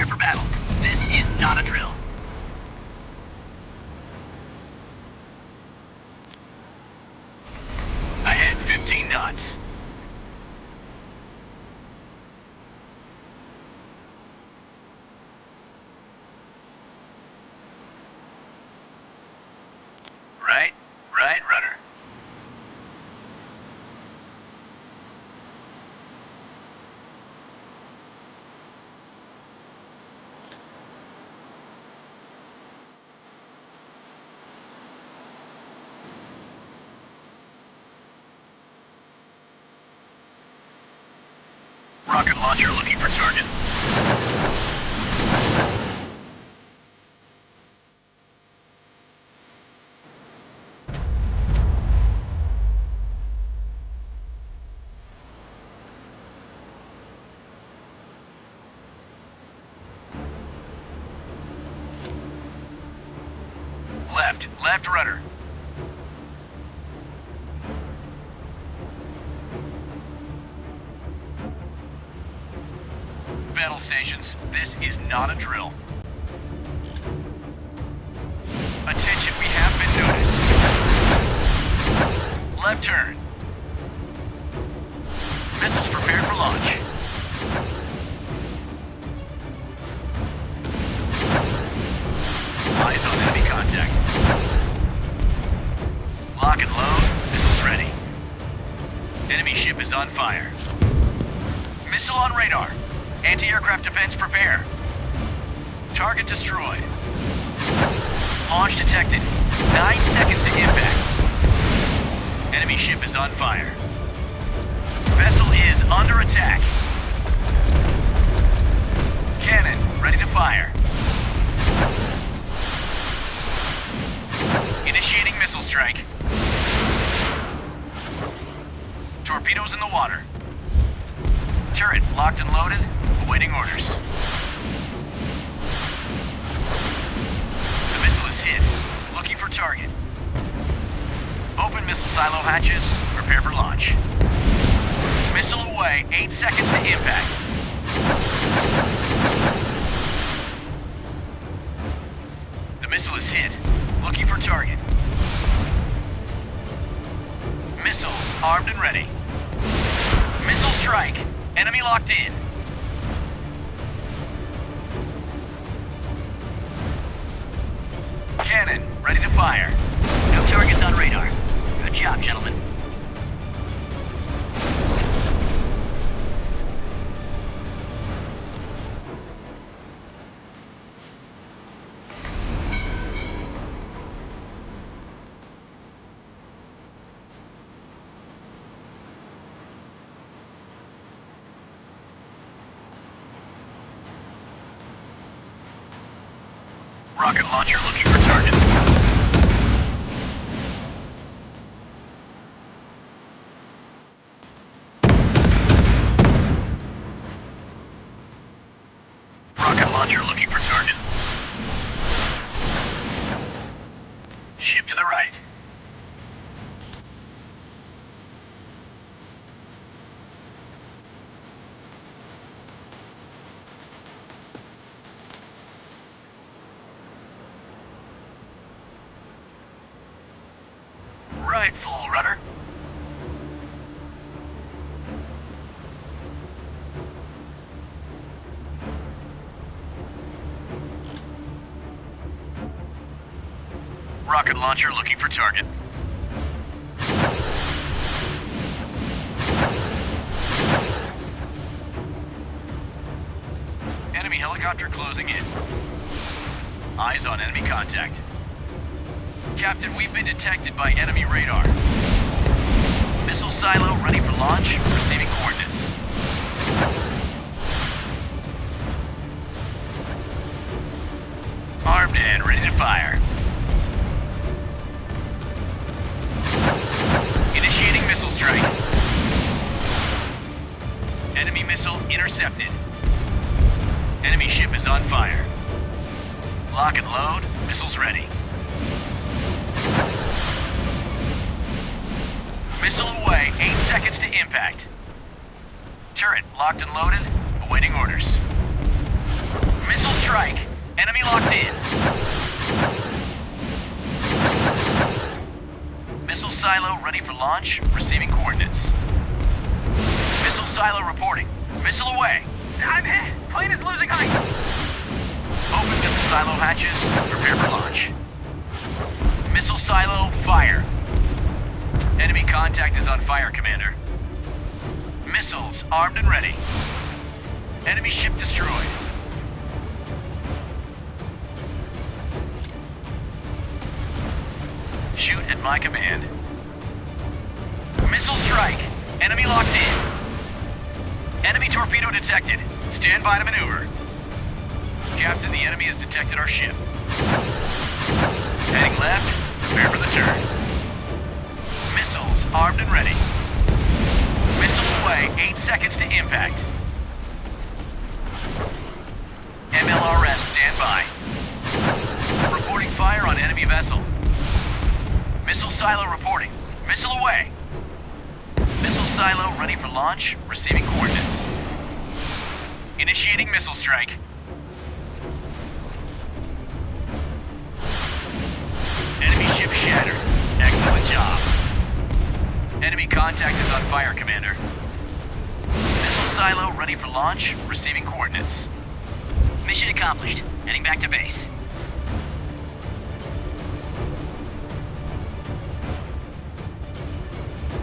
Prepare for battle. This is not a drill. Ahead 15 knots. Right, rudder. Rocket launcher looking for target. Left rudder. Battle stations, this is not a drill. Attention, we have been noticed. Left turn. Missiles prepared for launch. Eyes on enemy contact. Lock and load, missiles ready. Enemy ship is on fire. Missile on radar. Anti-aircraft defense prepare. Target destroyed. Launch detected. 9 seconds to impact. Enemy ship is on fire. Vessel is under attack. Cannon ready to fire. Initiating missile strike. Torpedoes in the water. Turret locked and loaded, awaiting orders. The missile is hit, looking for target. Open missile silo hatches, prepare for launch. Missile away, 8 seconds to impact. The missile is hit, looking for target. Missiles armed and ready. Missile strike. Enemy locked in. Cannon ready to fire. No targets on radar. Good job, gentlemen. Rocket launcher looking for target. Rocket launcher looking for target. Ship to the right. Right, full rudder. Rocket launcher looking for target. Enemy helicopter closing in. Eyes on enemy contact. Captain, we've been detected by enemy radar. Missile silo ready for launch, receiving coordinates. Armed and ready to fire. Initiating missile strike. Enemy missile intercepted. Enemy ship is on fire. Lock and load, missiles ready. Missile away, 8 seconds to impact. Turret locked and loaded, awaiting orders. Missile strike. Enemy locked in. Missile silo ready for launch. Receiving coordinates. Missile silo reporting. Missile away. I'm hit. Plane is losing height. Open missile silo hatches. Prepare for launch. Missile silo, fire. Enemy contact is on fire, Commander. Missiles armed and ready. Enemy ship destroyed. Shoot at my command. Missile strike. Enemy locked in. Enemy torpedo detected. Stand by to maneuver. Captain, the enemy has detected our ship. Heading left. Prepare for the turn. Missiles armed and ready. Missile away. 8 seconds to impact. MLRS stand by. Reporting fire on enemy vessel. Missile silo reporting. Missile away. Missile silo ready for launch. Receiving coordinates. Initiating missile strike. Enemy ship shattered. Excellent job. Enemy contact is on fire, Commander. Missile silo ready for launch. Receiving coordinates. Mission accomplished. Heading back to base.